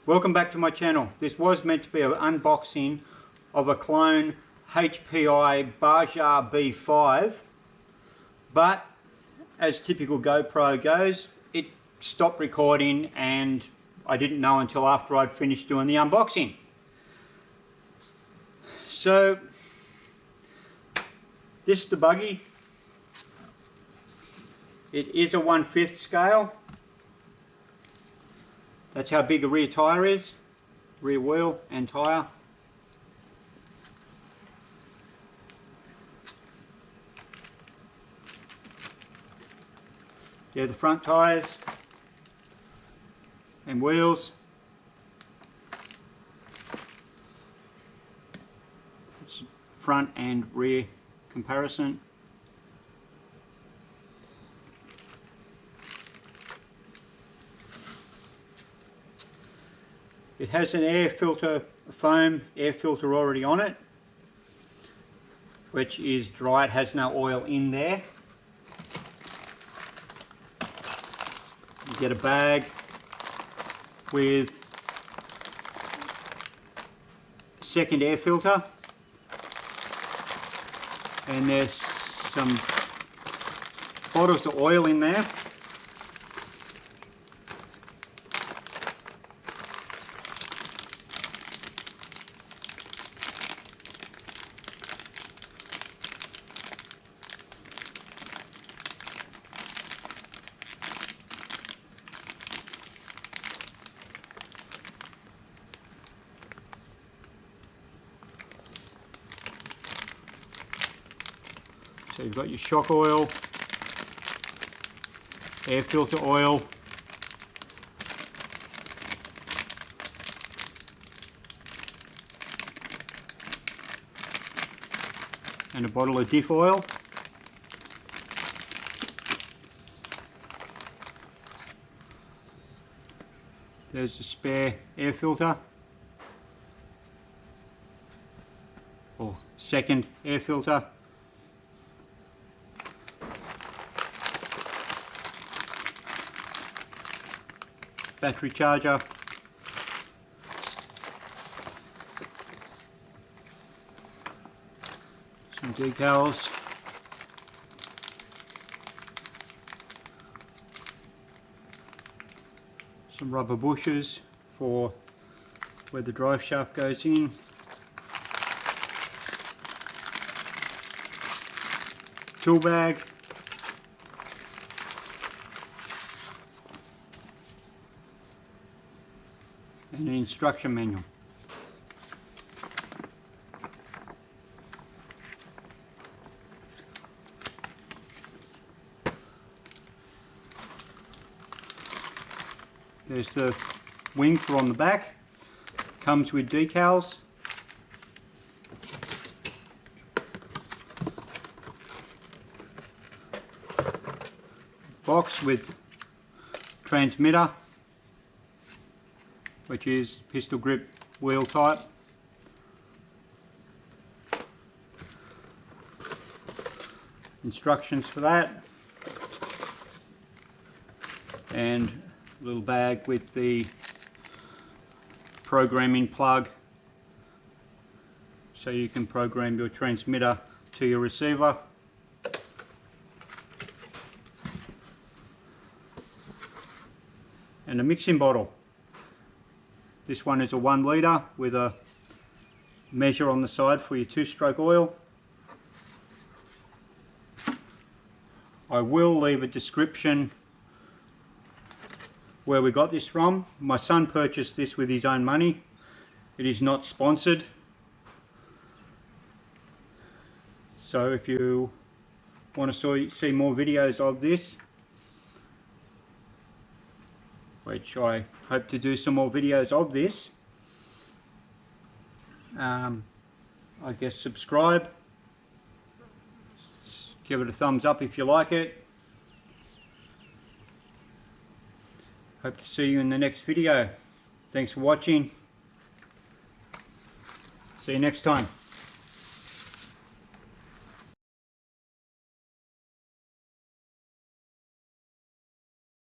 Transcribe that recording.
Welcome back to my channel. This was meant to be an unboxing of a clone HPI Baja B5, but as typical GoPro goes, it stopped recording and I didn't know until after I'd finished doing the unboxing. So this is the buggy. It is a 1/5 scale. That's how big a rear tyre is, rear wheel and tyre. Yeah, the front tyres and wheels. It's front and rear comparison. It has an air filter, a foam air filter already on it, which is dry. It has no oil in there. You get a bag with second air filter, and there's some bottles of oil in there. So you've got your shock oil, air filter oil, and a bottle of diff oil. There's the spare air filter, or second air filter. Battery charger, some decals, some rubber bushes for where the drive shaft goes in, tool bag, and an instruction manual. There's the wing for on the back. Comes with decals. Box with transmitter, which is pistol grip wheel type. Instructions for that, and a little bag with the programming plug, so you can program your transmitter to your receiver. And a mixing bottle. This one is a 1 litre with a measure on the side for your 2-stroke oil. I will leave a description where we got this from. My son purchased this with his own money. It is not sponsored. So if you want to see more videos of this, which I hope to do some more videos of this, I guess subscribe, give it a thumbs up if you like it. Hope to see you in the next video. Thanks for watching. See you next time.